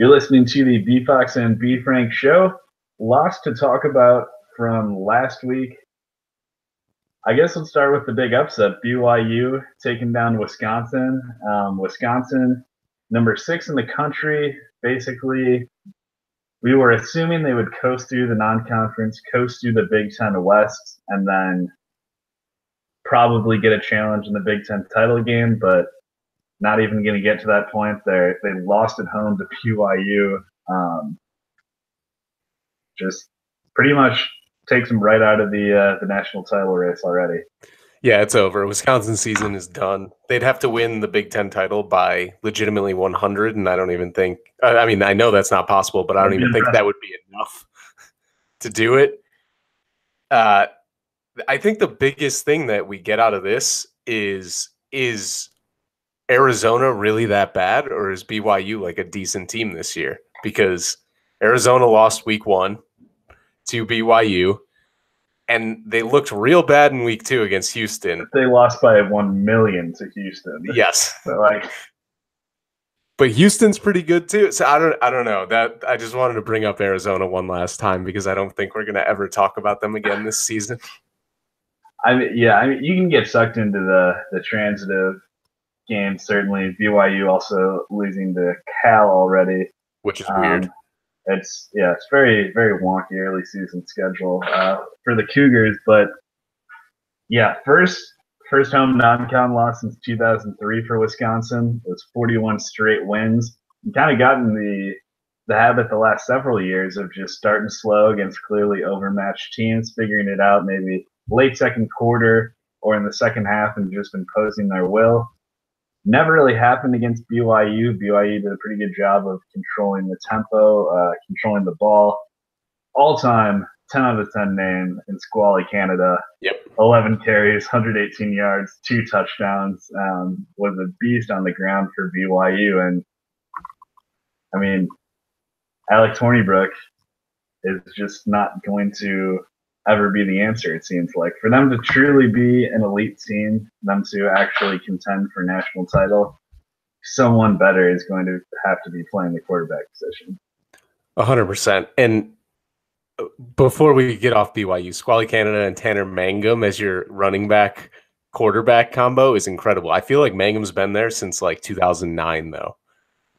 You're listening to the B Fox and B Frank show. Lots to talk about from last week. I guess let's start with the big upset. BYU taking down Wisconsin. Wisconsin, number 6 in the country. Basically, we were assuming they would coast through the non-conference, coast through the Big Ten West, and then probably get a challenge in the Big Ten title game, but not even going to get to that point. They lost at home to BYU. Just pretty much takes them right out of the national title race already. Yeah, it's over. Wisconsin's season is done. They'd have to win the Big Ten title by legitimately 100, and I don't even think – I mean, I know that's not possible, but I don't even think that would be enough to do it. I think the biggest thing that we get out of this is Arizona really that bad, or is BYU like a decent team this year? Because Arizona lost week 1 to BYU, and they looked real bad in week 2 against Houston. They lost by 1 million to Houston. Yes. So but Houston's pretty good too. So I don't know. That I just wanted to bring up Arizona one last time because I don't think we're going to ever talk about them again this season. I mean, you can get sucked into the transitive game, certainly. BYU also losing to Cal already, which is weird. It's very, very wonky early season schedule for the Cougars. But yeah, first home non-con loss since 2003 for Wisconsin. It was 41 straight wins. You kind of gotten the habit the last several years of just starting slow against clearly overmatched teams, figuring it out maybe late second quarter or in the second half, and just imposing their will. Never really happened against BYU. BYU did a pretty good job of controlling the tempo, controlling the ball. All-time 10 out of 10 name in Squally, Canada. Yep. 11 carries, 118 yards, 2 touchdowns. Was a beast on the ground for BYU. And, I mean, Alec Torneybrook is just not going to ever be the answer, it seems like. For them to truly be an elite team, them to actually contend for national title, someone better is going to have to be playing the quarterback position. 100%. And before we get off BYU, Squally Canada and Tanner Mangum as your running back quarterback combo is incredible. I feel like Mangum's been there since like 2009 though.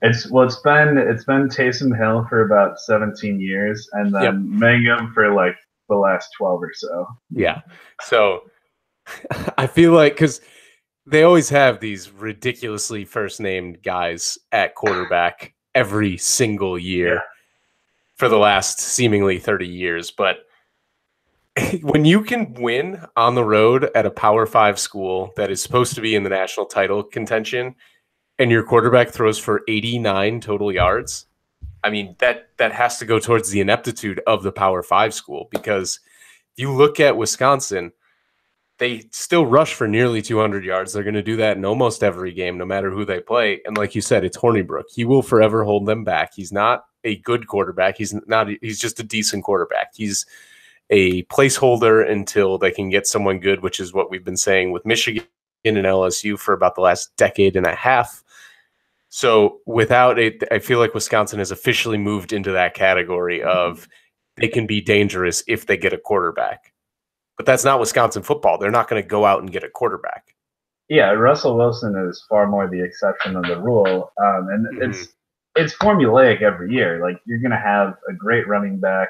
It's been Taysom Hill for about 17 years, and then Mangum for like the last 12 or so. Yeah. So I feel like because they always have these ridiculously first-named guys at quarterback every single year for the last seemingly 30 years. But when you can win on the road at a Power 5 school that is supposed to be in the national title contention and your quarterback throws for 89 total yards, I mean, that has to go towards the ineptitude of the Power 5 school, because if you look at Wisconsin, they still rush for nearly 200 yards. They're going to do that in almost every game, no matter who they play. And like you said, it's Hornibrook. He will forever hold them back. He's not a good quarterback. He's just a decent quarterback. He's a placeholder until they can get someone good, which is what we've been saying with Michigan and LSU for about the last decade and a half. So without it, I feel like Wisconsin has officially moved into that category of they can be dangerous if they get a quarterback. But that's not Wisconsin football. They're not going to go out and get a quarterback. Yeah, Russell Wilson is far more the exception than the rule. It's formulaic every year. Like, you're going to have a great running back,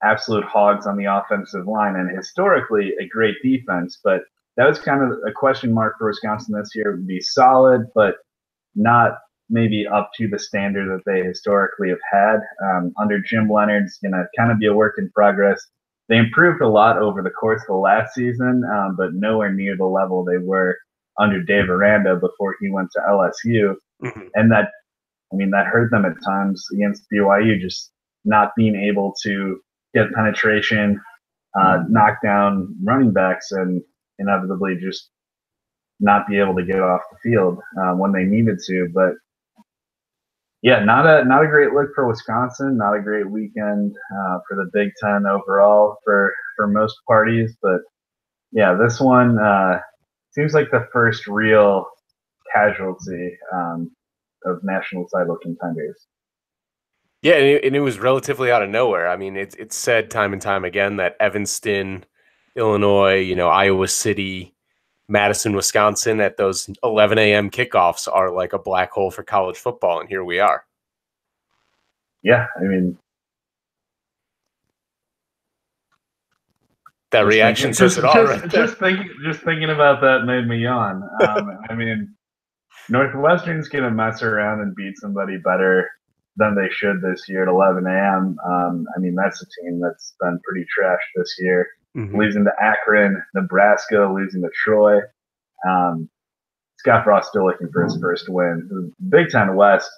absolute hogs on the offensive line, and historically a great defense. But that was kind of a question mark for Wisconsin this year. It would be solid, but not maybe up to the standard that they historically have had. Under Jim Leonard, it's going to kind of be a work in progress. They improved a lot over the course of the last season, but nowhere near the level they were under Dave Aranda before he went to LSU. Mm-hmm. And that hurt them at times against BYU, just not being able to get penetration, knock down running backs, and inevitably just not be able to get off the field when they needed to. But yeah, not a great look for Wisconsin. Not a great weekend for the Big Ten overall for most parties. But yeah, this one seems like the first real casualty of national title contenders. Yeah, and it was relatively out of nowhere. I mean, it's said time and time again that Evanston, Illinois, Iowa City, Madison, Wisconsin, at those 11 a.m. kickoffs are like a black hole for college football, and here we are. Yeah, I mean, that reaction says it all right there. Just thinking about that made me yawn. I mean, Northwestern's going to mess around and beat somebody better than they should this year at 11 a.m. I mean, that's a team that's been pretty trash this year. Mm-hmm. Losing to Akron, Nebraska, losing to Troy. Scott Frost still looking for his first win. Big Ten West,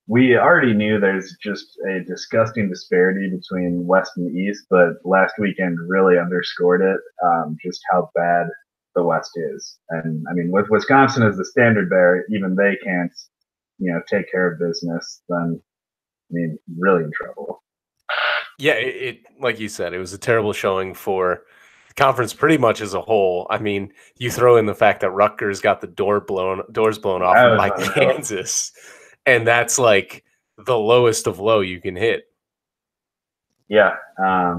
we already knew there's just a disgusting disparity between West and East, but last weekend really underscored it, just how bad the West is. And I mean, with Wisconsin as the standard bearer, even they can't, take care of business, then, I mean, really in trouble. Yeah, it like you said, it was a terrible showing for the conference pretty much as a whole. I mean, you throw in the fact that Rutgers got the doors blown off them by Kansas, and that's like the lowest of low you can hit. Yeah. I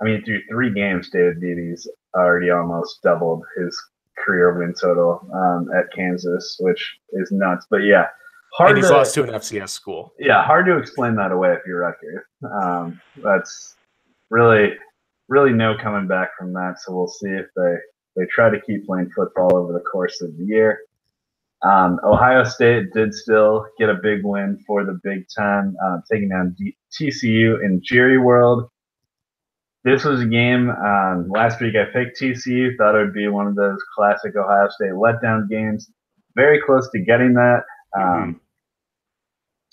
mean, through 3 games, David Beaty's already almost doubled his career win total at Kansas, which is nuts. But yeah, and he's lost to an FCS school. Yeah, hard to explain that away if you're Rutgers. That's really, really no coming back from that. So we'll see if they try to keep playing football over the course of the year. Ohio State did still get a big win for the Big Ten, taking down TCU in Jerry World. This was a game, last week I picked TCU, thought it would be one of those classic Ohio State letdown games. Very close to getting that.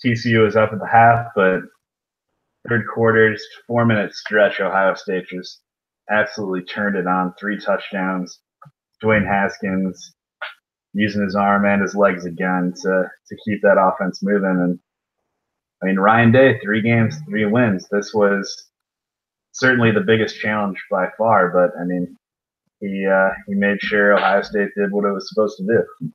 TCU was up at the half, but third quarter's 4-minute stretch, Ohio State just absolutely turned it on. 3 touchdowns. Dwayne Haskins using his arm and his legs again to keep that offense moving. And I mean, Ryan Day, 3 games, 3 wins. This was certainly the biggest challenge by far, but I mean, he made sure Ohio State did what it was supposed to do.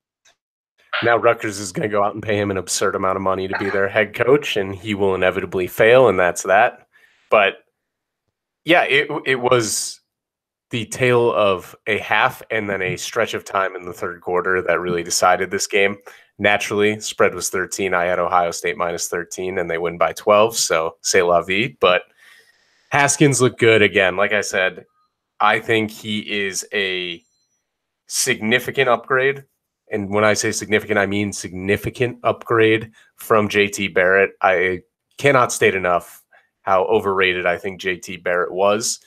Now Rutgers is going to go out and pay him an absurd amount of money to be their head coach, and he will inevitably fail, and that's that. But yeah, it was the tale of a half and then a stretch of time in the third quarter that really decided this game. Naturally, spread was 13. I had Ohio State minus 13, and they win by 12, so c'est la vie. But Haskins looked good again. Like I said, I think he is a significant upgrade. And when I say significant, I mean significant upgrade from JT Barrett. I cannot state enough how overrated I think JT Barrett was.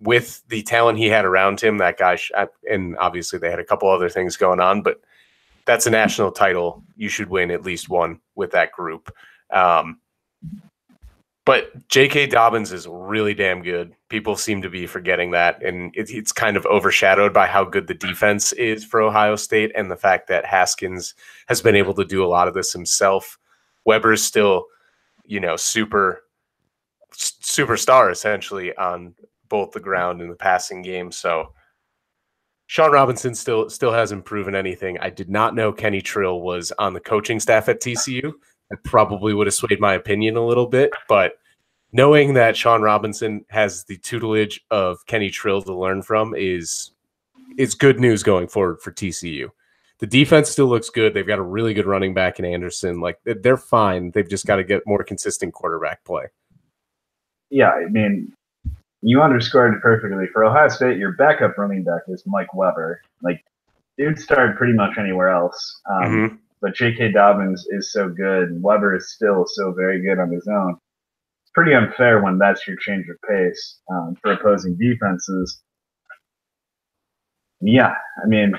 With the talent he had around him, that guy, and obviously they had a couple other things going on, but that's a national title. You should win at least one with that group. But J.K. Dobbins is really damn good. People seem to be forgetting that, and it's kind of overshadowed by how good the defense is for Ohio State and the fact that Haskins has been able to do a lot of this himself. Weber's still, superstar essentially on both the ground and the passing game. So Sean Robinson still hasn't proven anything. I did not know Kenny Trill was on the coaching staff at TCU. I probably would have swayed my opinion a little bit, but knowing that Sean Robinson has the tutelage of Kenny Trill to learn from is good news going forward for TCU. The defense still looks good. They've got a really good running back in Anderson. Like, they're fine. They've just got to get more consistent quarterback play. Yeah, I mean, you underscored it perfectly. For Ohio State, your backup running back is Mike Weber. Like, dude started pretty much anywhere else. But J.K. Dobbins is so good. Weber is still so very good on his own. It's pretty unfair when that's your change of pace for opposing defenses. Yeah, I mean,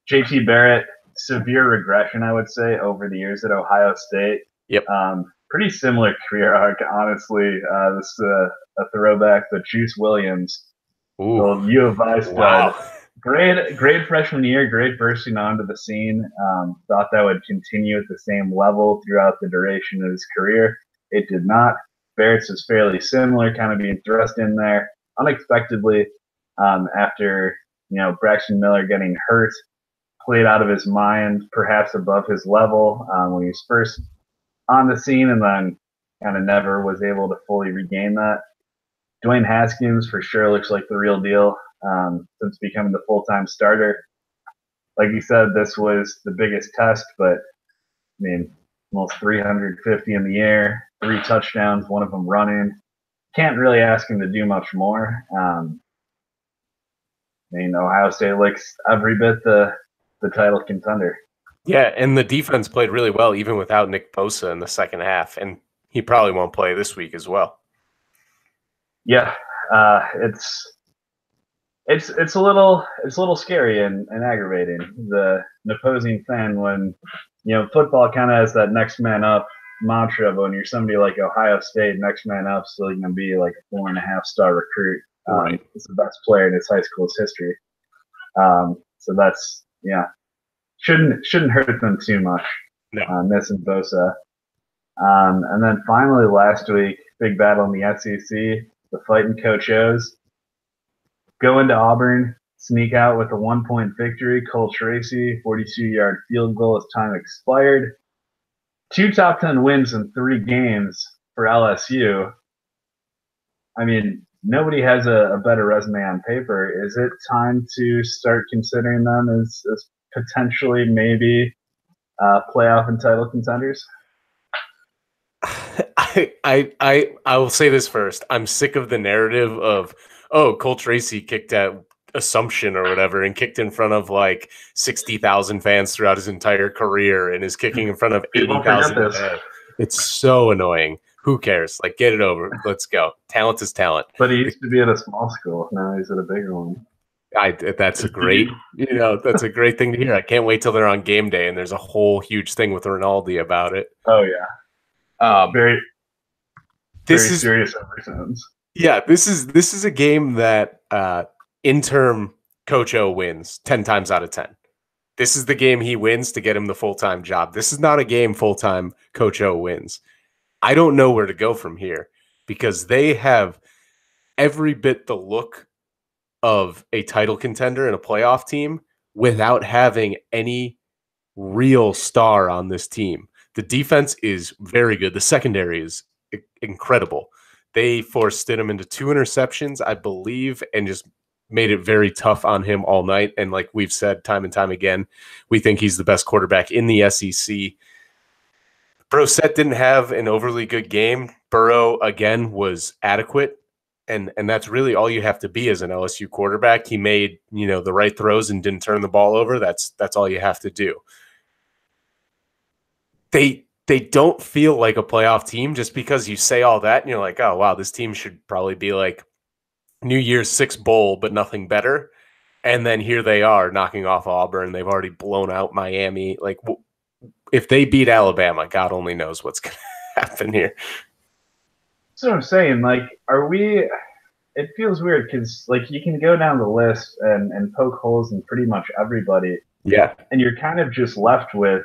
J.T. Barrett, severe regression, I would say, over the years at Ohio State. Yep. Pretty similar career arc, honestly. This is a throwback, but Juice Williams, the U of I stud. Wow. Great freshman year, great bursting onto the scene. Thought that would continue at the same level throughout the duration of his career. It did not. Barrett's is fairly similar, kind of being thrust in there unexpectedly after Braxton Miller getting hurt, played out of his mind, perhaps above his level when he was first on the scene and then kind of never was able to fully regain that. Dwayne Haskins for sure looks like the real deal since becoming the full-time starter. Like you said, this was the biggest test, but I mean, almost 350 in the air, 3 touchdowns, one of them running. Can't really ask him to do much more. I mean, Ohio State looks every bit the title contender. Yeah, and the defense played really well even without Nick Bosa in the second half, and he probably won't play this week as well. Yeah, it's a little scary and aggravating. An opposing fan when football kind of has that next man up mantra, but when you're somebody like Ohio State, next man up still going to be like a 4.5-star recruit. Right. He's the best player in his high school's history. So that's shouldn't hurt them too much. No. Missing Bosa. And then finally last week, big battle in the SEC. The Fighting Coach O's go into Auburn, sneak out with a 1-point victory. Cole Tracy, 42-yard field goal as time expired. 2 top 10 wins in 3 games for LSU. I mean, nobody has a better resume on paper. Is it time to start considering them as potentially maybe playoff and title contenders? I will say this first. I'm sick of the narrative of, oh, Cole Tracy kicked at Assumption or whatever and kicked in front of like 60,000 fans throughout his entire career and is kicking in front of 80,000 today. It's so annoying. Who cares? Like, get it over. Let's go. Talent is talent. But he used to be at a small school. Now he's at a bigger one. That's a great, that's a great thing to hear. I can't wait till they're on game day and there's a whole huge thing with Rinaldi about it. Oh yeah. Very serious ever since. Yeah, this is a game that interim Coach O wins 10 times out of 10. This is the game he wins to get him the full-time job. This is not a game full-time Coach O wins. I don't know where to go from here because they have every bit the look of a title contender and a playoff team without having any real star on this team. The defense is very good. The secondary is incredible. They forced Stidham into 2 interceptions, I believe, and just made it very tough on him all night. And like we've said time and time again, we think he's the best quarterback in the SEC. Brissett didn't have an overly good game. Burrow, again, was adequate. And that's really all you have to be as an LSU quarterback. He made, the right throws and didn't turn the ball over. That's all you have to do. They don't feel like a playoff team just because you say all that and you're like, oh, wow, this team should probably be like New Year's 6 bowl, but nothing better. And then here they are knocking off Auburn. They've already blown out Miami. Like, if they beat Alabama, God only knows what's going to happen here. That's what I'm saying. Like, it feels weird because, like, you can go down the list and poke holes in pretty much everybody. Yeah. And you're kind of just left with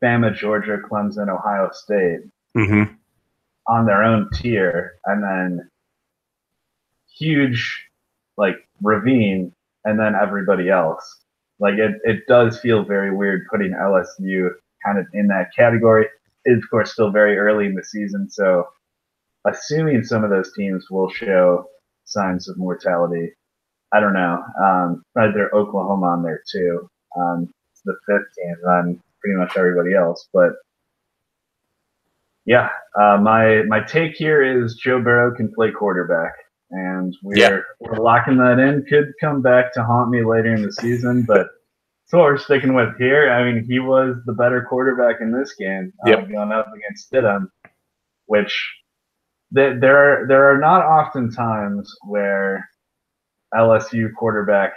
Bama, Georgia, Clemson, Ohio State on their own tier, and then huge like ravine, and then everybody else. Like it does feel very weird putting LSU kind of in that category. It's of course still very early in the season, so assuming some of those teams will show signs of mortality, I don't know. Probably there's Oklahoma on there too. It's the 5th team on pretty much everybody else, but yeah, my take here is Joe Burrow can play quarterback, and we're locking that in. Could come back to haunt me later in the season, but that's what we're sticking with here. I mean, he was the better quarterback in this game, going up against Stidham, which there are not often times where LSU quarterback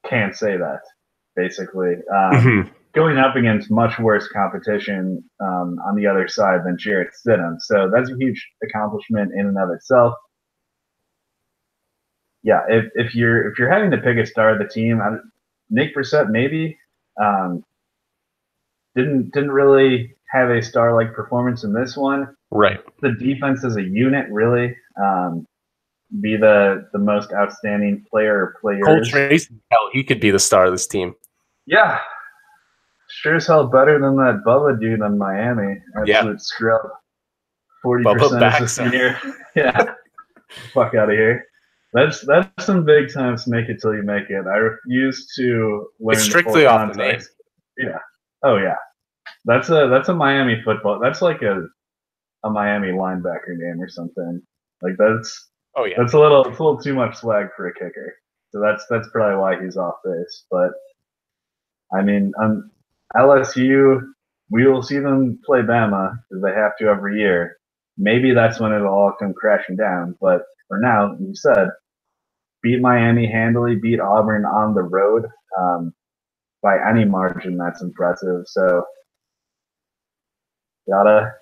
can't say that. Basically, going up against much worse competition on the other side than Jarrett Stidham. So that's a huge accomplishment in and of itself. Yeah, if you're having to pick a star of the team, Nick Brissett maybe didn't really have a star-like performance in this one. Right. The defense as a unit really be the most outstanding player or players. Cole Tracy, hell, he could be the star of this team. Yeah. sure as hell better than that Bubba dude in Miami. Yeah. Absolute scrub. Bubba 40% assistant Baxa. year. Yeah, fuck out of here. That's some big times. Make it till you make it. I refuse to It's learn the full strictly off the name. context. Yeah. Oh yeah. That's a Miami football. That's like a Miami linebacker name or something. Like Oh yeah. that's a little too much swag for a kicker. So that's probably why he's off base. But I mean, LSU, we will see them play Bama because they have to every year. Maybe that's when it'll all come crashing down. But for now, you said beat Miami handily, beat Auburn on the road um, by any margin. That's impressive. So gotta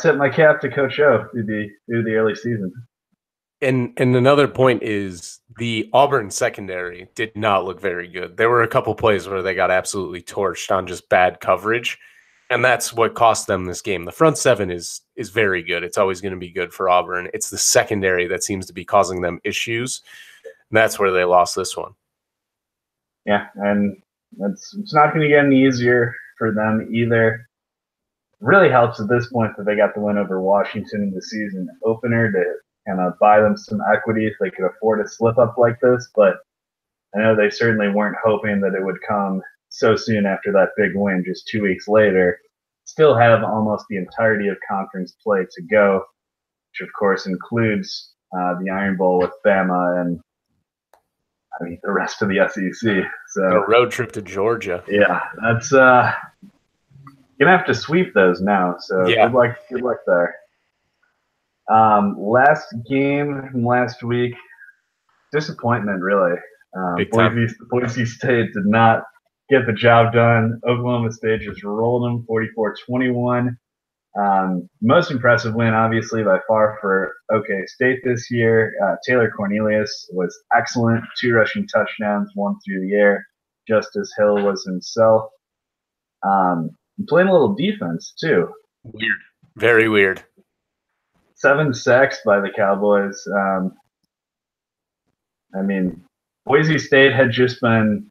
tip my cap to Coach O through the early season. And another point is the Auburn secondary did not look very good. There were a couple plays where they got absolutely torched on just bad coverage, and that's what cost them this game. The front seven is very good. It's always going to be good for Auburn. It's the secondary that seems to be causing them issues. And that's where they lost this one. Yeah, and it's not going to get any easier for them either. Really helps at this point that they got the win over Washington in the season opener to kind of buy them some equity if they could afford a slip up like this. But I know they certainly weren't hoping that it would come so soon after that big win just 2 weeks later. Still have almost the entirety of conference play to go, which of course includes the Iron Bowl with Bama and I mean the rest of the SEC. So a road trip to Georgia. Yeah, that's gonna have to sweep those now. So yeah. Good luck there. Last game from last week, disappointment really. Boise State did not get the job done. Oklahoma State just rolled them 44-21. Most impressive win, obviously, by far for OK State this year. Taylor Cornelius was excellent. 2 rushing touchdowns, 1 through the air. Justice Hill was himself. Playing a little defense, too. Weird. Very weird. 7 sacks by the Cowboys. I mean, Boise State had just been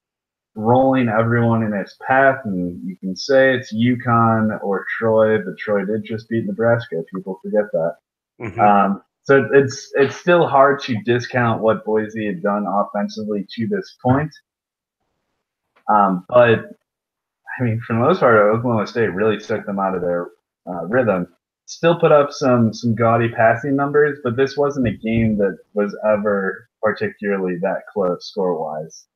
rolling everyone in its path, and you can say it's UConn or Troy, but Troy did just beat Nebraska. People forget that. Mm-hmm. So it's still hard to discount what Boise had done offensively to this point. But I mean, for the most part, Oklahoma State really took them out of their rhythm. Still put up some gaudy passing numbers, but this wasn't a game that was ever particularly that close score-wise.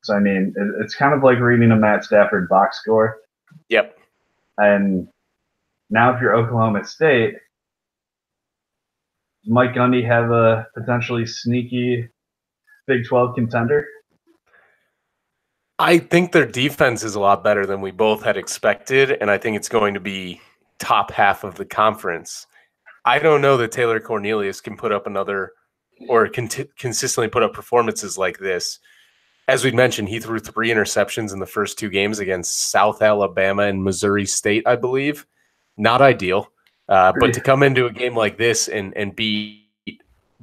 So, I mean, it's kind of like reading a Matt Stafford box score. Yep. And now if you're Oklahoma State, does Mike Gundy have a potentially sneaky Big 12 contender? I think their defense is a lot better than we both had expected, and I think it's going to be top half of the conference. I don't know that Taylor Cornelius can put up another or consistently put up performances like this. As we mentioned, he threw 3 interceptions in the first 2 games against South Alabama and Missouri State, I believe. Not ideal. But to come into a game like this and beat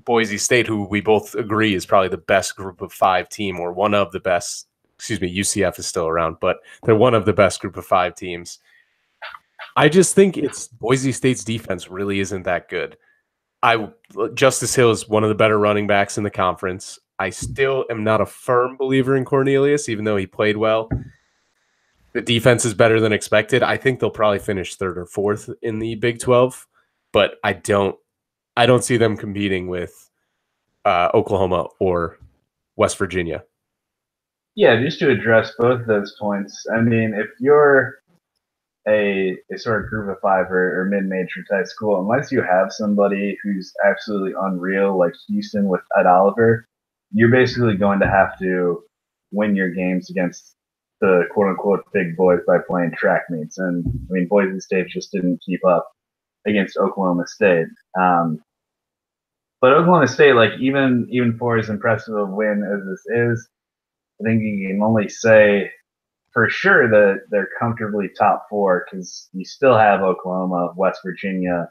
Boise State, who we both agree is probably the best group of 5 team or one of the best, excuse me, UCF is still around, but they're one of the best group of 5 teams. I just think it's Boise State's defense really isn't that good. Justice Hill is one of the better running backs in the conference. I still am not a firm believer in Cornelius, even though he played well. The defense is better than expected. I think they'll probably finish 3rd or 4th in the Big 12, but I don't see them competing with Oklahoma or West Virginia. Yeah, just to address both of those points. I mean, if you're a sort of group of 5 or mid-major type school, unless you have somebody who's absolutely unreal like Houston with Ed Oliver, you're basically going to have to win your games against the quote-unquote big boys by playing track meets. And, I mean, Boise State just didn't keep up against Oklahoma State. But Oklahoma State, like, even for as impressive a win as this is, I think you can only say for sure that they're comfortably top 4 because you still have Oklahoma, West Virginia,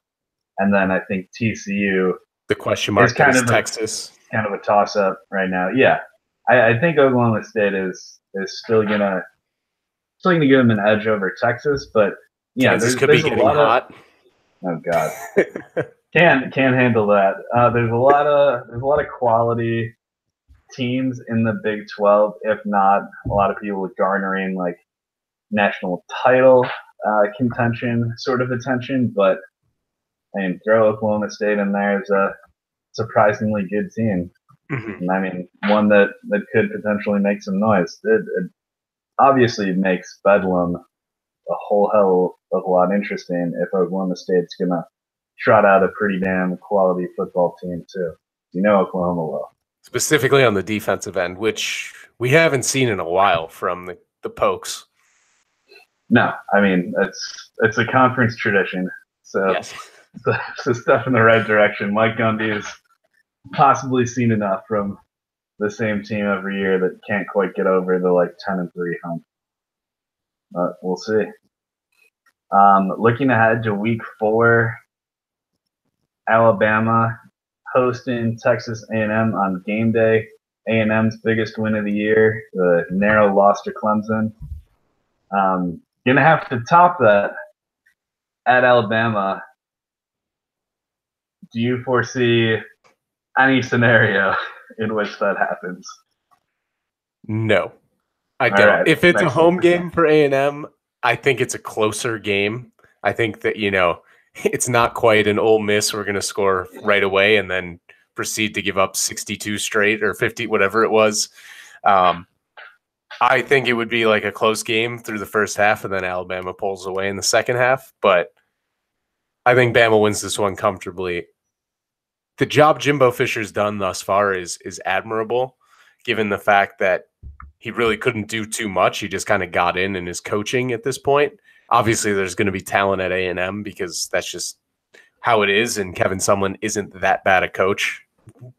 and then I think TCU. The question mark is Texas. Kind of a toss-up right now. Yeah, I think Oklahoma State is still gonna still going to give them an edge over Texas, but yeah, Kansas could there's be a getting lot hot. Oh God, can't handle that. There's a lot of quality teams in the Big 12, if not a lot of people garnering like national title contention sort of attention. But I mean, throw Oklahoma State in there is a surprisingly good team. Mm-hmm. And I mean, one that could potentially make some noise. It obviously makes Bedlam a whole hell of a lot interesting if Oklahoma State's going to trot out a pretty damn quality football team, too. You know Oklahoma will. Specifically on the defensive end, which we haven't seen in a while from the Pokes. No, I mean, it's a conference tradition. So, yes. so it's a step in the right direction. Mike Gundy has possibly seen enough from the same team every year that can't quite get over the like 10-3 hump. But we'll see. Looking ahead to week 4, Alabama hosting Texas A&M on game day. A&M's biggest win of the year, the narrow loss to Clemson. Gonna have to top that at Alabama. Do you foresee any scenario in which that happens? No, I don't. Right, if it's a home game for A&M, I think it's a closer game. I think that, it's not quite an Ole Miss. We're going to score right away and then proceed to give up 62 straight or 50, whatever it was. I think it would be like a close game through the first half, and then Alabama pulls away in the second half. But I think Bama wins this one comfortably. The job Jimbo Fisher's done thus far is admirable, given the fact that he really couldn't do too much. He just kind of got in and is coaching at this point. Obviously, there's going to be talent at A&M because that's just how it is, and Kevin Sumlin isn't that bad a coach,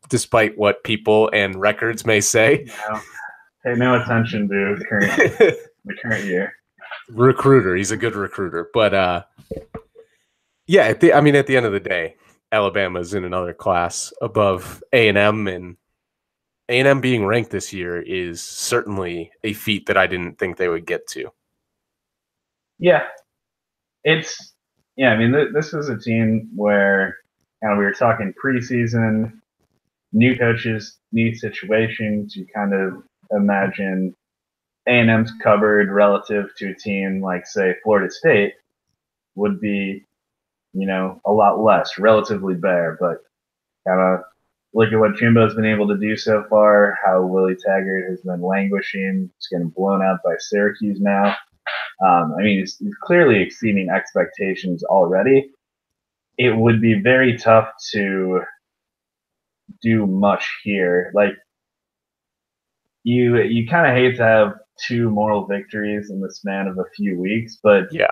despite what people and records may say. No. Pay no attention to the current year. Recruiter. He's a good recruiter. But, yeah, at the end of the day, Alabama's in another class above A&M, and A&M being ranked this year is certainly a feat that I didn't think they would get to. Yeah. This is a team where we were talking preseason, new coaches, new situations. You kind of imagine A&M's cupboard relative to a team like, say, Florida State would be, a lot less, relatively bare. But kind of look at what Jimbo's been able to do so far, how Willie Taggart has been languishing. He's getting blown out by Syracuse now. He's clearly exceeding expectations already. It would be very tough to do much here. Like, you kind of hate to have 2 moral victories in the span of a few weeks, but yeah,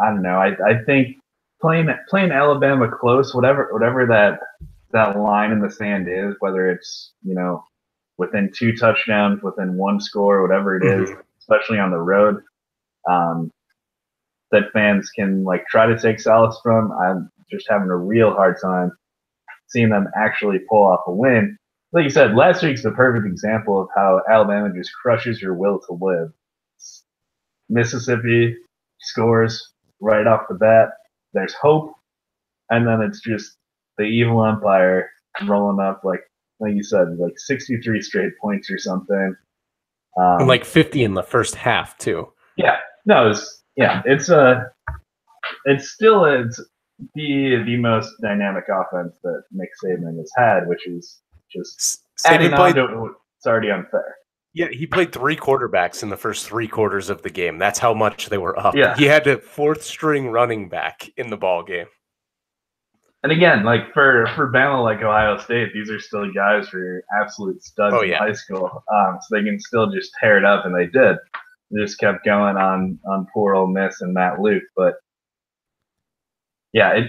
I don't know. I think playing Alabama close, whatever that line in the sand is, whether it's within 2 touchdowns, within 1 score, whatever it is, especially on the road, that fans can try to take solace from. I'm just having a real hard time seeing them actually pull off a win. Like you said, last week's the perfect example of how Alabama just crushes your will to live. Mississippi scores right off the bat. There's hope, and then it's just the evil empire rolling up like you said, 63 straight points or something. And 50 in the first half too. Yeah, no, it's still the most dynamic offense that Nick Saban has had, which is just adding on to it's already unfair. Yeah, he played 3 quarterbacks in the first 3 quarters of the game. That's how much they were up. Yeah. He had a 4th-string running back in the ball game. And again, for Bama, like Ohio State, these are still guys who are absolute studs in high school. So they can still just tear it up, and they did. They just kept going on poor Ole Miss and Matt Luke. But yeah,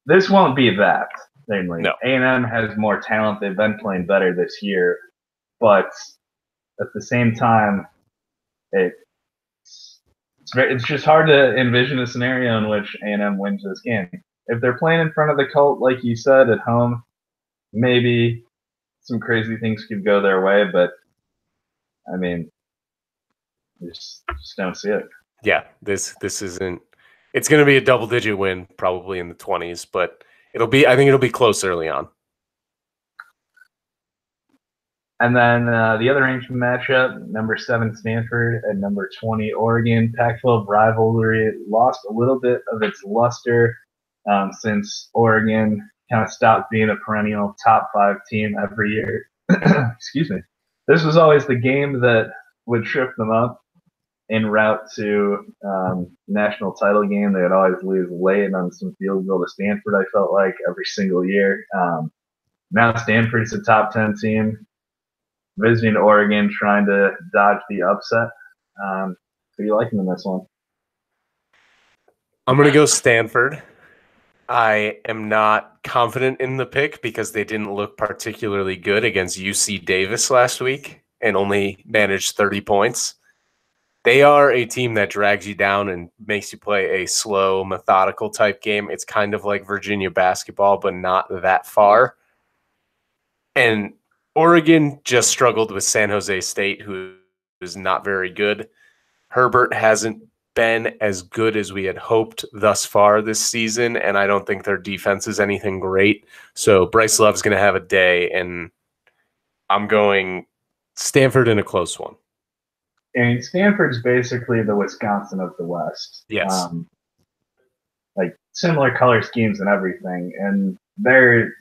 this won't be that. Namely, no. A&M has more talent. They've been playing better this year, but at the same time, it's just hard to envision a scenario in which A&M wins this game. If they're playing in front of the Colt, like you said, at home, maybe some crazy things could go their way. But, Just don't see it. Yeah, this isn't. It's going to be a double-digit win, probably in the 20s, but I think it'll be close early on. And then the other ranked matchup, number 7 Stanford and number 20 Oregon. Pac-12 rivalry lost a little bit of its luster since Oregon kind of stopped being a perennial top 5 team every year. Excuse me. This was always the game that would trip them up en route to national title game. They would always lose late on some field goal to Stanford, I felt like, every single year. Now Stanford's a top 10 team, visiting Oregon, trying to dodge the upset. Who do you like in this one? I'm going to go Stanford. I am not confident in the pick because they didn't look particularly good against UC Davis last week and only managed 30 points. They are a team that drags you down and makes you play a slow, methodical type game. It's kind of like Virginia basketball, but not that far. And Oregon just struggled with San Jose State, who is not very good. Herbert hasn't been as good as we had hoped thus far this season, and I don't think their defense is anything great. So Bryce Love's going to have a day, and I'm going Stanford in a close one. And Stanford's basically the Wisconsin of the West. Yes. Like similar color schemes and everything, and they're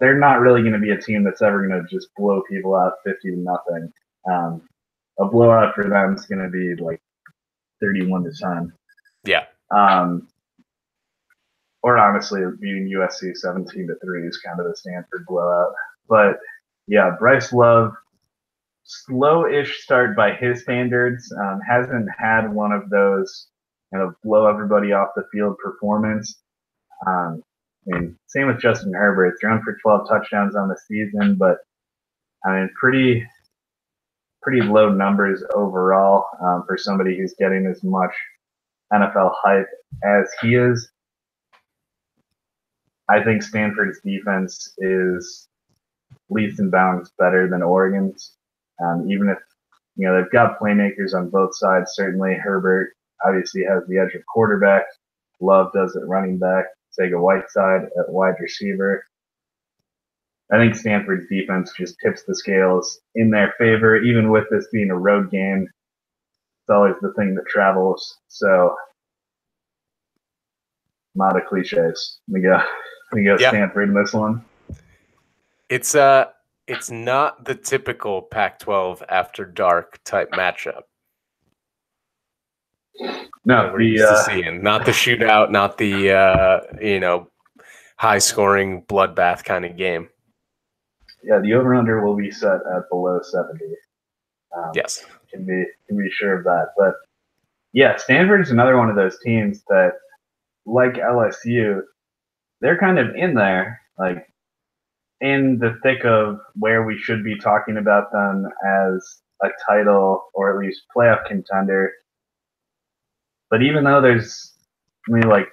not really going to be a team that's ever going to just blow people out 50-0. A blowout for them is going to be like 31-10. Yeah. Or honestly, beating USC 17-3 is kind of the Stanford blowout. But yeah, Bryce Love, slow-ish start by his standards. Hasn't had one of those blow everybody off the field performance. Same with Justin Herbert. Thrown for 12 touchdowns on the season, but pretty low numbers overall for somebody who's getting as much NFL hype as he is. I think Stanford's defense is leaps and bounds better than Oregon's. Even if they've got playmakers on both sides. Certainly Herbert obviously has the edge of quarterback. Love does at running back. Sega Whiteside at wide receiver. I think Stanford's defense just tips the scales in their favor, even with this being a road game. It's always the thing that travels. So, a lot of cliches. We go Stanford in this one. It's not the typical Pac-12 after dark type matchup. No, we're used to seeing. Not the shootout, not the high scoring bloodbath kind of game. Yeah, the over/under will be set at below 70. Yes, can be sure of that. But yeah, Stanford is another one of those teams that, like LSU, they're kind of in there, like in the thick of where we should be talking about them as a title or at least playoff contender. But even though there's like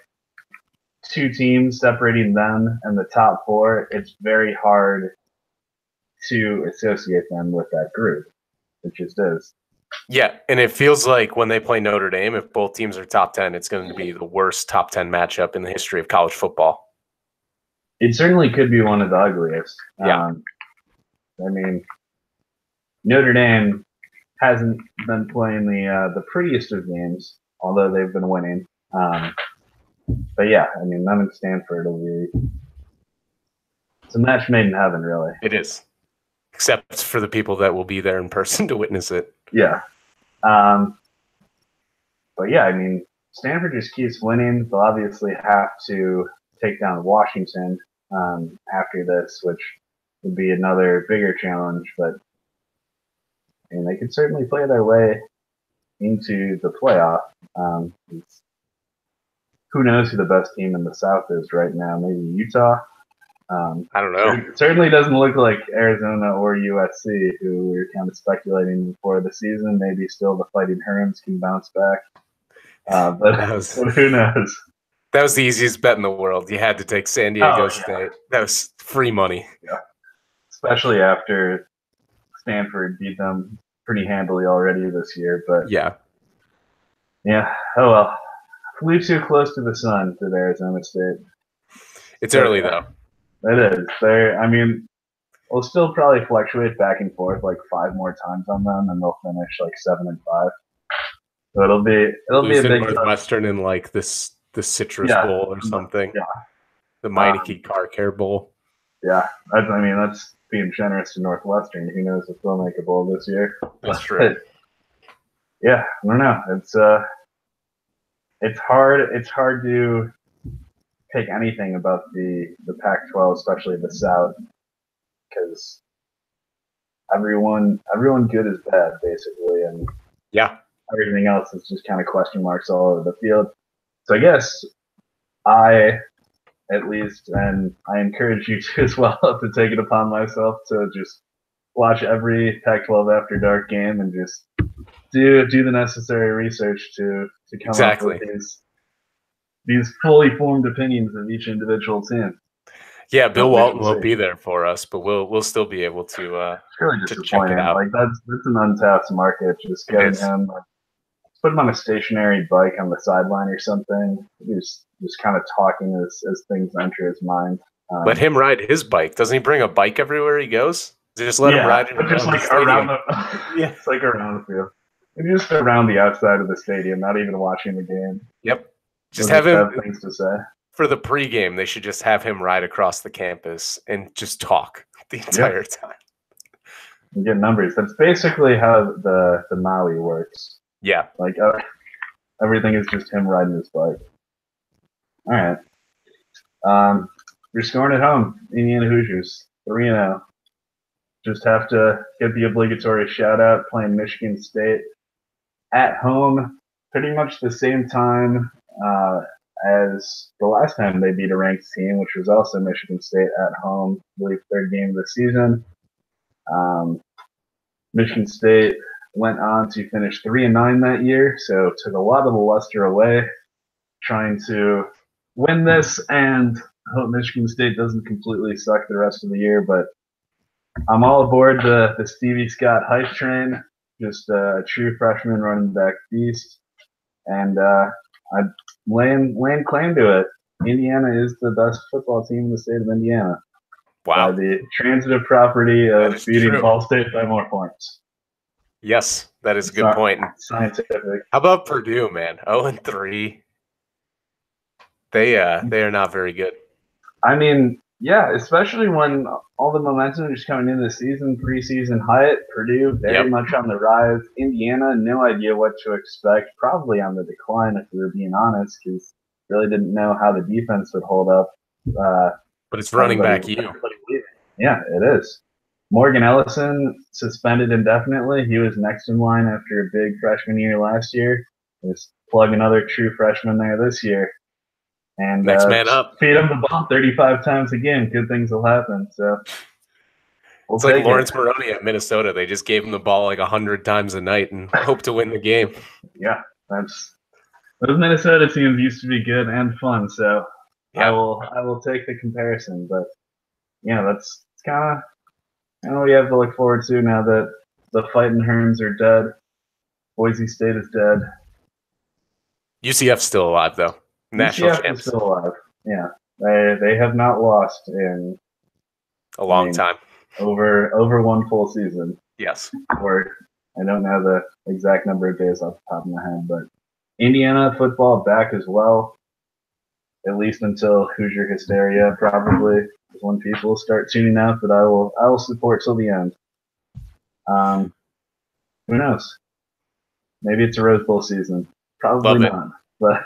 2 teams separating them and the top 4, it's very hard to associate them with that group. It just is. Yeah, and it feels like when they play Notre Dame, if both teams are top 10, it's going to be the worst top 10 matchup in the history of college football. It certainly could be one of the ugliest. Yeah. Notre Dame hasn't been playing the prettiest of games, although they've been winning. But yeah, them and Stanford will be it's a match made in heaven, really. It is, except for the people that will be there in person to witness it. Yeah. But yeah, Stanford just keeps winning. They'll obviously have to take down Washington after this, which would be another bigger challenge. But they could certainly play their way into the playoff. Who knows who the best team in the South is right now? Maybe Utah. I don't know. It certainly doesn't look like Arizona or USC, who we were kind of speculating before the season. Maybe still the Fighting Herms can bounce back. But who knows? That was the easiest bet in the world. You had to take San Diego State. That was free money. Yeah. Especially after Stanford beat them pretty handily already this year. But Yeah. yeah, oh well. Flew too close to the sun to Arizona State. It's early though. It is. I mean, we'll still probably fluctuate back and forth like 5 more times on them, and they'll finish like 7-5. So it'll be Lose a to big Northwestern in like this the Citrus yeah, Bowl or something. Yeah, The Meineke Car Care Bowl. Yeah, I mean that's being generous to Northwestern. Who knows if they'll make a bowl this year? That's true. Yeah, I don't know. It's hard. It's hard to pick anything about the Pac-12, especially the South, because everyone good is bad basically, and yeah, everything else is just kind of question marks all over the field. So I guess I, at least, and I encourage you to as well, to take it upon myself to just watch every Pac-12 After Dark game and just do the necessary research to come up with these fully formed opinions of each individual team. Yeah, Bill Walton won't be there for us, but we'll still be able to it's really to check it out. Like that's an untapped market. Just getting him, put him on a stationary bike on the sideline or something. Just kind of talking as things enter his mind. Let him ride his bike. Doesn't he bring a bike everywhere he goes? Just let him ride it around just like around the it's like around the field. And just around the outside of the stadium, not even watching the game. Yep. Just have him have things to say. For the pregame, they should just have him ride across the campus and just talk the entire time. And get numbers. That's basically how the Maui works. Yeah. Like everything is just him riding his bike. All right. We're scoring at home. Indiana Hoosiers 3-0. Just have to get the obligatory shout out playing Michigan State at home, pretty much the same time as the last time they beat a ranked team, which was also Michigan State at home, I believe 3rd game of the season. Michigan State went on to finish 3-9 that year, so took a lot of the luster away, trying to win this and hope Michigan State doesn't completely suck the rest of the year. But I'm all aboard the Stevie Scott hype train. Just a true freshman running back beast, and I'm laying claim to it. Indiana is the best football team in the state of Indiana. Wow. The transitive property of beating Ball State by more points. Yes, that is a good point. Scientific. How about Purdue, man? 0-3. They are not very good. I mean, yeah, especially when all the momentum is coming into the season, preseason hype. Purdue very much on the rise. Indiana, no idea what to expect. Probably on the decline, if we were being honest, because really didn't know how the defense would hold up. But it's running back you. Yeah, it is. Morgan Ellison suspended indefinitely. He was next in line after a big freshman year last year. Just plug another true freshman there this year. And next man up. Feed him the ball 35 times a game. Good things will happen. So it's like Lawrence Maroney at Minnesota. They just gave him the ball like 100 times a night and hope to win the game. Yeah, those Minnesota teams used to be good and fun. So I will take the comparison. But yeah, it's kind of what we have to look forward to now that the Fighting Herms are dead. Boise State is dead. UCF's still alive though. National UCF champs. Is still alive. Yeah, they have not lost in a long time. Over one full season. Yes. Or I don't know the exact number of days off the top of my head, but Indiana football back as well. At least until Hoosier hysteria probably is when people start tuning out. But I will support till the end. Who knows? Maybe it's a Rose Bowl season. Probably not. But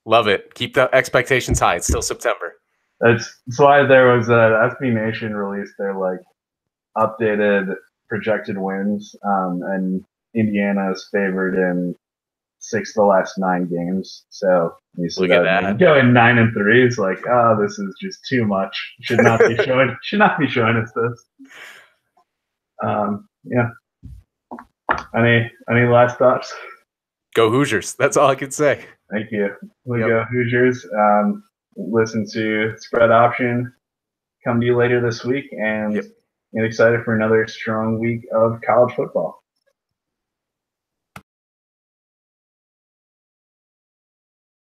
love it. Keep the expectations high. It's still September. That's why there was SB Nation released their updated projected wins, and Indiana is favored in 6 of the last 9 games. So you see that going 9-3 is like, this is just too much. Should not be showing us this. Yeah. Any last thoughts? Go Hoosiers. That's all I can say. Thank you. We go Hoosiers. Listen to Spread Option. Come to you later this week, and get excited for another strong week of college football.